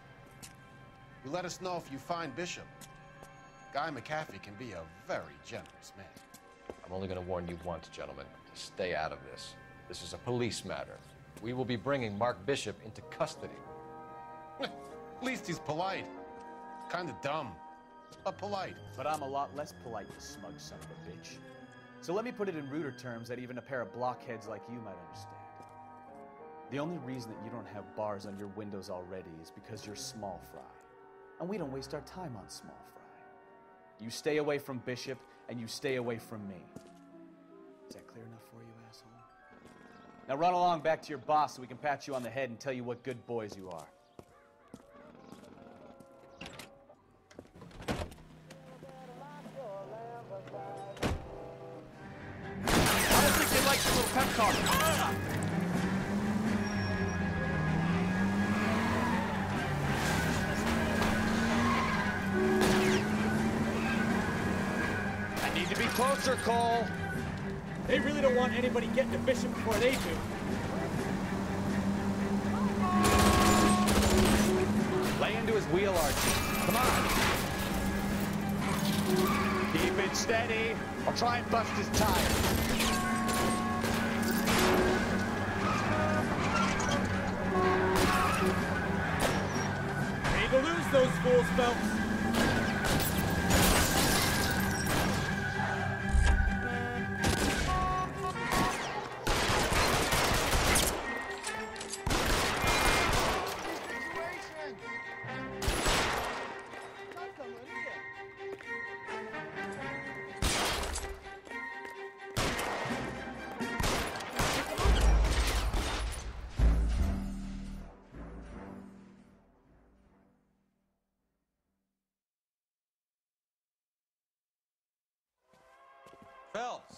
Speaker 23: You let us know if you find Bishop. Guy McAfee can be a very generous man.
Speaker 4: I'm only going to warn you once, gentlemen. Stay out of this. This is a police matter. We will be bringing Mark Bishop into custody.
Speaker 23: At least he's polite. Kind of dumb, but polite.
Speaker 20: But I'm a lot less polite, you smug son of a bitch. So let me put it in ruder terms that even a pair of blockheads like you might understand. The only reason that you don't have bars on your windows already is because you're small fry. And we don't waste our time on small fry. You stay away from Bishop, and you stay away from me. Is that clear enough for you, asshole? Now run along back to your boss so we can pat you on the head and tell you what good boys you are.
Speaker 2: I don't think they like the little pep talk.
Speaker 20: I need to be closer, Cole. They really don't want anybody getting to Bishop before they do. Lay into his wheel, Archie. Come on. Keep it steady. I'll try and bust his tire. Need to lose those fools, Phelps.
Speaker 8: Phelps.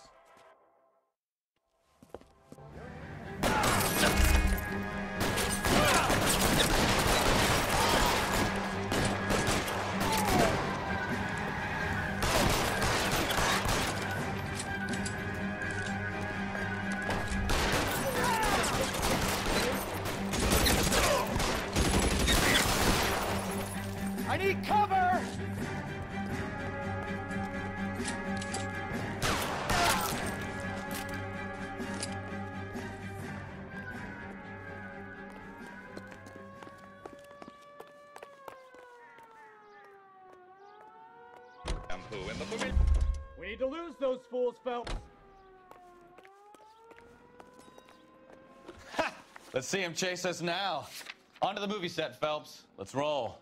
Speaker 20: I need cover! We need to lose those fools, Phelps.
Speaker 2: Let's see him chase us now. Onto the movie set, Phelps. Let's roll.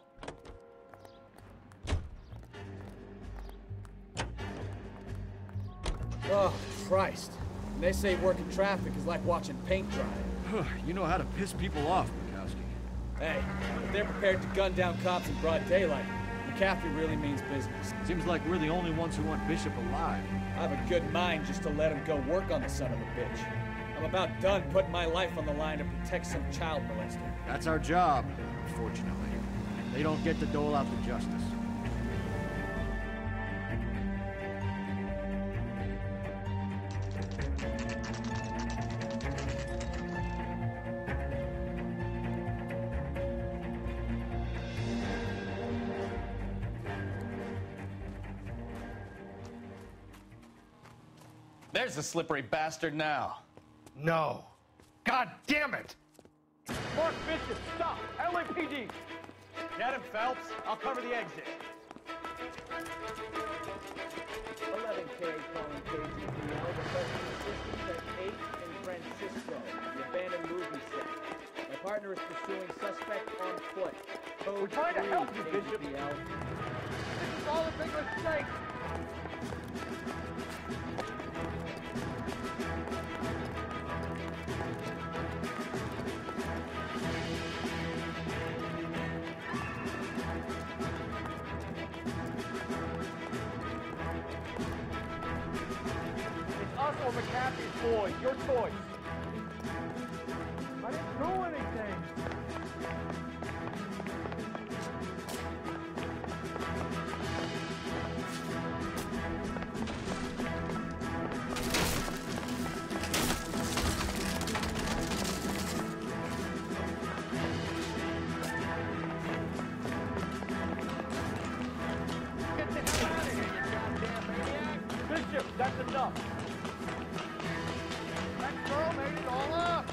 Speaker 20: Oh, Christ. And they say working traffic is like watching paint dry.
Speaker 21: You know how to piss people off, Mikowski.
Speaker 20: Hey, if they're prepared to gun down cops in broad daylight, McCaffrey really means business.
Speaker 21: Seems like we're the only ones who want Bishop alive.
Speaker 20: I have a good mind just to let him go work on the son of a bitch. I'm about done putting my life on the line to protect some child molester.
Speaker 21: That's our job, unfortunately. They don't get to dole out the justice.
Speaker 2: There's the slippery bastard now.
Speaker 12: No. God damn it!
Speaker 20: Mark Bishop, stop! LAPD! Get him, Phelps. I'll cover the exit. 11K calling KGPL. Requesting assistance at 8 in Francisco, the abandoned movie set. My partner is pursuing suspect on foot. Code
Speaker 12: We're trying to help you,
Speaker 20: KGPL.
Speaker 12: Bishop. This is all a big mistake. It's us or McCaffrey's boys. Your choice. I didn't do anything. Get the hell out of here, you goddamn maniac! Bishop, that's enough. That girl made it all up.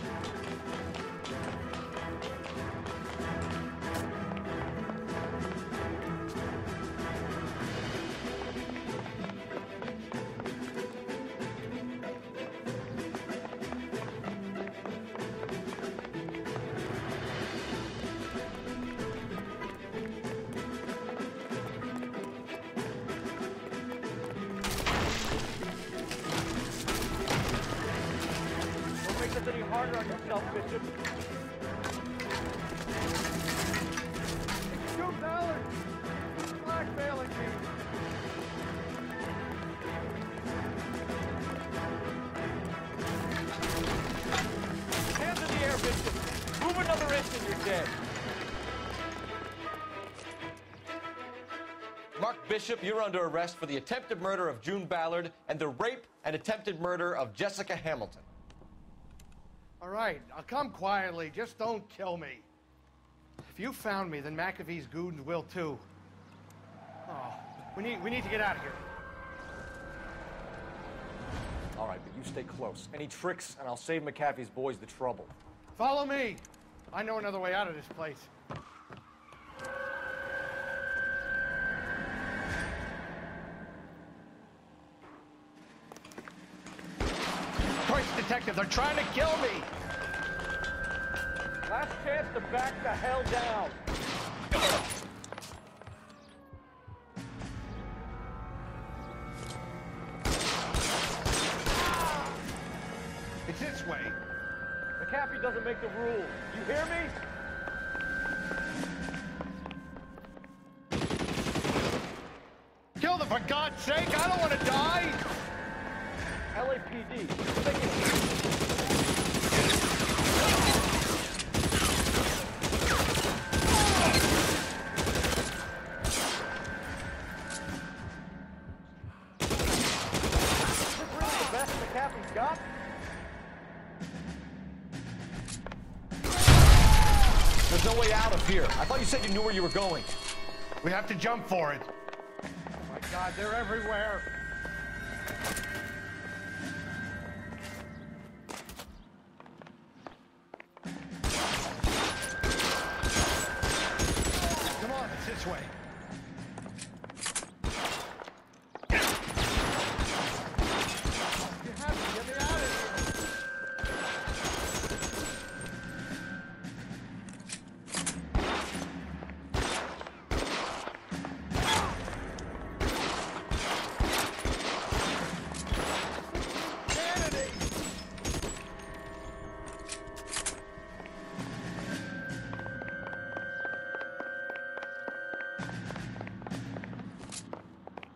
Speaker 12: harder on yourself, Bishop. It's June Ballard! Blackmailing me! Hands in the air, Bishop! Move another inch and you're dead!
Speaker 4: Mark Bishop, you're under arrest for the attempted murder of June Ballard and the rape and attempted murder of Jessica Hamilton.
Speaker 15: All right, I'll come quietly. Just don't kill me. If you found me, then McAfee's goons will too. Oh, we need to get out of here.
Speaker 5: All right, but you stay close. Any tricks, and I'll save McAfee's boys the trouble.
Speaker 15: Follow me. I know another way out of this place. Detective, they're trying to kill me!
Speaker 12: Last chance to back the hell down!
Speaker 15: It's this way.
Speaker 12: McAfee doesn't make the rules. You hear me?
Speaker 15: Kill them, for God's sake! I don't want to die!
Speaker 12: LAPD,
Speaker 15: got?
Speaker 4: There's no way out of here. I thought you said you knew where you were going.
Speaker 15: We have to jump for it. Oh my God, they're everywhere. Come on, it's this way.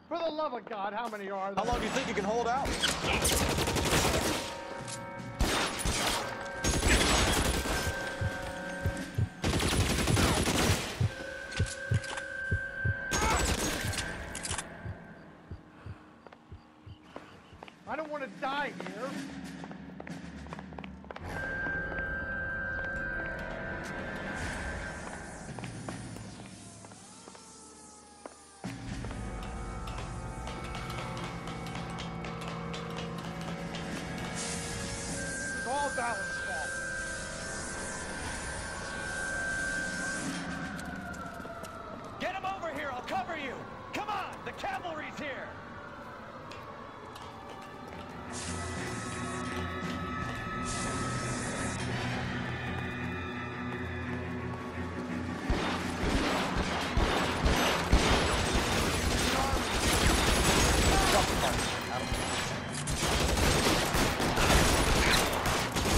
Speaker 15: For the love of God, how many are there?
Speaker 4: How long do you think you can hold out?
Speaker 15: I don't want to die here. It's all Ballard's fault.
Speaker 12: Get him over here, I'll cover you! Come on, the cavalry's here!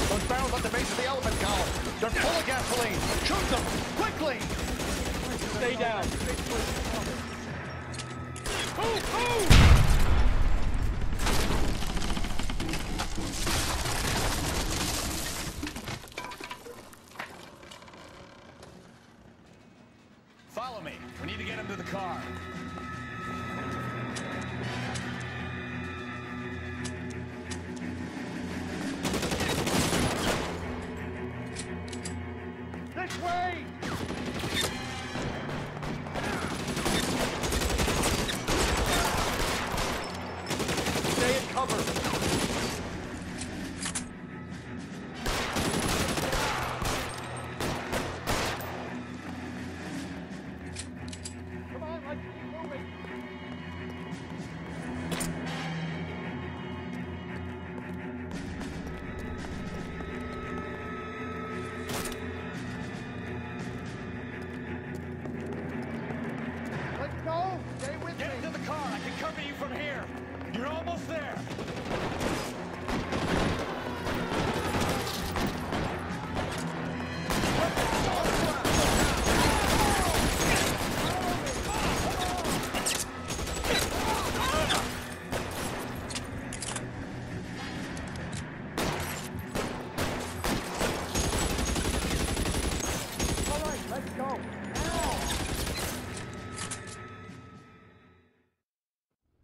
Speaker 15: Those barrels at the base of the elephant column. They're full of gasoline. Shoot them! Quickly!
Speaker 12: Stay down.
Speaker 2: Follow me. We need to get him to the car.
Speaker 15: This way!
Speaker 12: Stay in cover.
Speaker 15: Come on, let's keep moving. Let's go! Stay with
Speaker 12: Get
Speaker 15: me!
Speaker 12: into the car, I can cover you from here. You're almost there.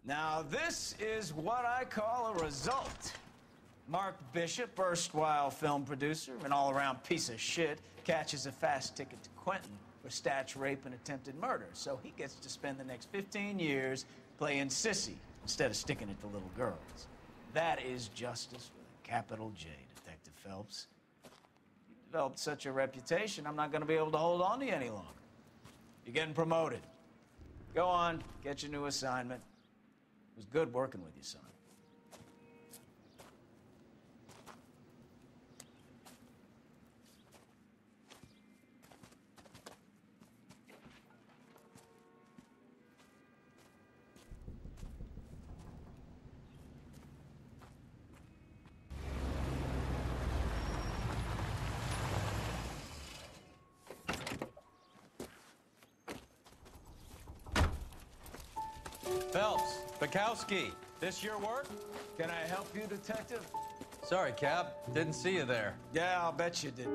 Speaker 16: Now, this is what I call a result. Mark Bishop, erstwhile film producer, an all-around piece of shit, catches a fast ticket to Quentin for statutory rape and attempted murder, so he gets to spend the next 15 years playing sissy instead of sticking it to little girls. That is justice with a capital J, Detective Phelps. You developed such a reputation, I'm not going to be able to hold on to you any longer. You're getting promoted. Go on, get your new assignment. It was good working with you, son.
Speaker 8: Phelps, Bukowski, this your work?
Speaker 16: Can I help you, Detective?
Speaker 8: Sorry, Cab. Didn't see you there.
Speaker 16: Yeah, I'll bet you did.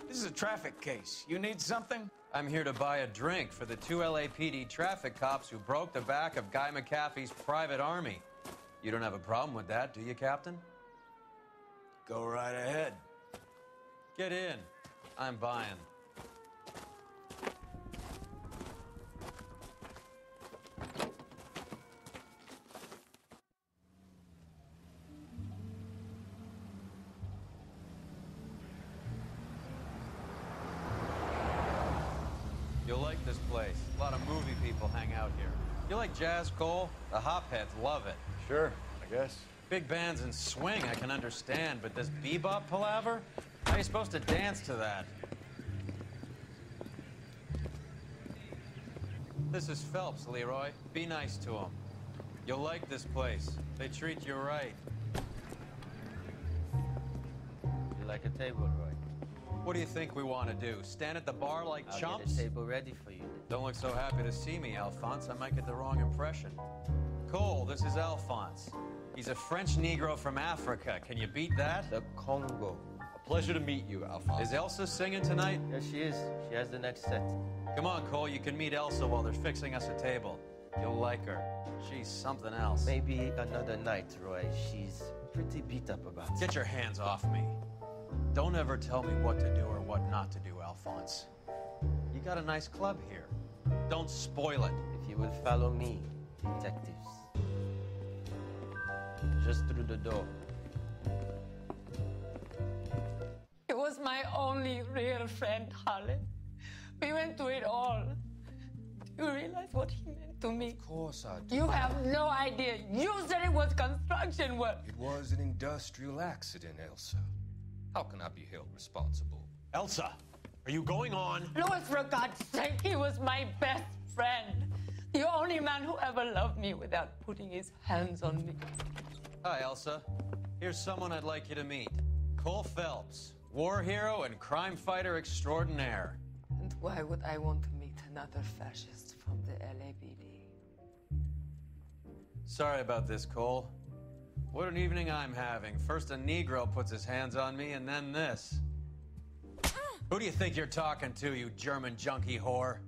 Speaker 16: This is a traffic case. You need something?
Speaker 8: I'm here to buy a drink for the 2 LAPD traffic cops who broke the back of Guy McAfee's private army. You don't have a problem with that, do you, Captain?
Speaker 16: Go right ahead.
Speaker 8: Get in. I'm buying. You'll like this place. A lot of movie people hang out here. You like jazz, Cole? The hopheads love it.
Speaker 21: Sure, I guess.
Speaker 8: Big bands and swing, I can understand, but this bebop palaver? How are you supposed to dance to that? This is Phelps, Leroy. Be nice to him. You'll like this place. They treat you right.
Speaker 17: You like a table, Roy?
Speaker 8: What do you think we want to do? Stand at the bar like
Speaker 17: I'll
Speaker 8: chumps?
Speaker 17: get a table ready for you.
Speaker 8: Don't look so happy to see me, Alphonse. I might get the wrong impression. Cole, this is Alphonse. He's a French Negro from Africa. Can you beat that?
Speaker 17: The Congo.
Speaker 21: A pleasure to meet you, Alphonse.
Speaker 8: Is Elsa singing tonight?
Speaker 17: Yes, she is. She has the next set.
Speaker 8: Come on, Cole. You can meet Elsa while they're fixing us a table. You'll like her. She's something else.
Speaker 17: Maybe another night, Roy. She's pretty beat up about it.
Speaker 8: Get your hands off me. Don't ever tell me what to do or what not to do, Alphonse. You got a nice club here. Don't spoil it.
Speaker 17: If you will follow me, detectives. Just through the door.
Speaker 18: He was my only real friend, Harley. We went through it all. Do you realize what he meant to me?
Speaker 24: Of course I do.
Speaker 18: You have no idea. You said it was construction work.
Speaker 24: It was an industrial accident, Elsa. How can I be held responsible?
Speaker 8: Elsa, are you going on?
Speaker 18: Louis, for God's sake, he was my best friend. The only man who ever loved me without putting his hands on me.
Speaker 8: Hi, Elsa. Here's someone I'd like you to meet. Cole Phelps, war hero and crime fighter extraordinaire.
Speaker 18: And why would I want to meet another fascist from the LAPD?
Speaker 8: Sorry about this, Cole. What an evening I'm having. First a Negro puts his hands on me, and then this. Who do you think you're talking to, you German junkie whore?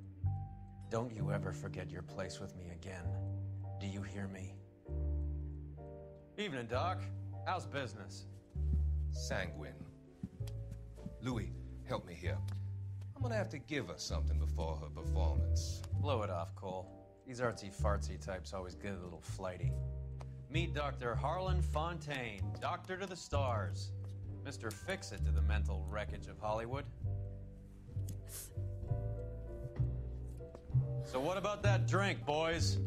Speaker 8: Don't you ever forget your place with me again. Do you hear me? Evening, Doc. How's business?
Speaker 24: Sanguine. Louis, help me here. I'm gonna have to give her something before her performance.
Speaker 8: Blow it off, Cole. These artsy-fartsy types always get a little flighty. Meet Dr. Harlan Fontaine, doctor to the stars. Mr. Fix-It to the mental wreckage of Hollywood. So what about that drink, boys?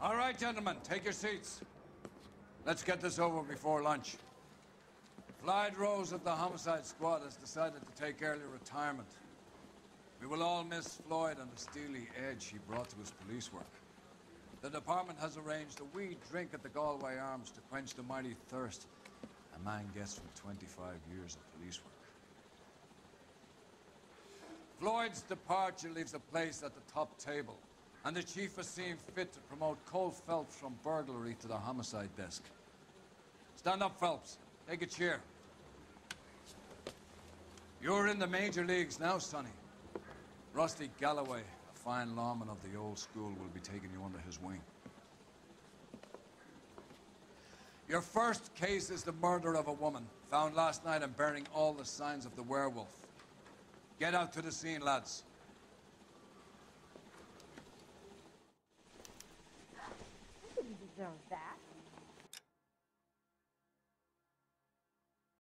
Speaker 11: All right, gentlemen, take your seats. Let's get this over before lunch. Clyde Rose of the Homicide Squad has decided to take early retirement. We will all miss Floyd and the steely edge he brought to his police work. The department has arranged a wee drink at the Galway Arms to quench the mighty thirst a man gets from 25 years of police work. Floyd's departure leaves a place at the top table, and the chief has seen fit to promote Cole Phelps from burglary to the homicide desk. Stand up, Phelps. Take a chair. You're in the major leagues now, Sonny. Rusty Galloway, a fine lawman of the old school, will be taking you under his wing. Your first case is the murder of a woman, found last night and bearing all the signs of the werewolf. Get out to the scene, lads.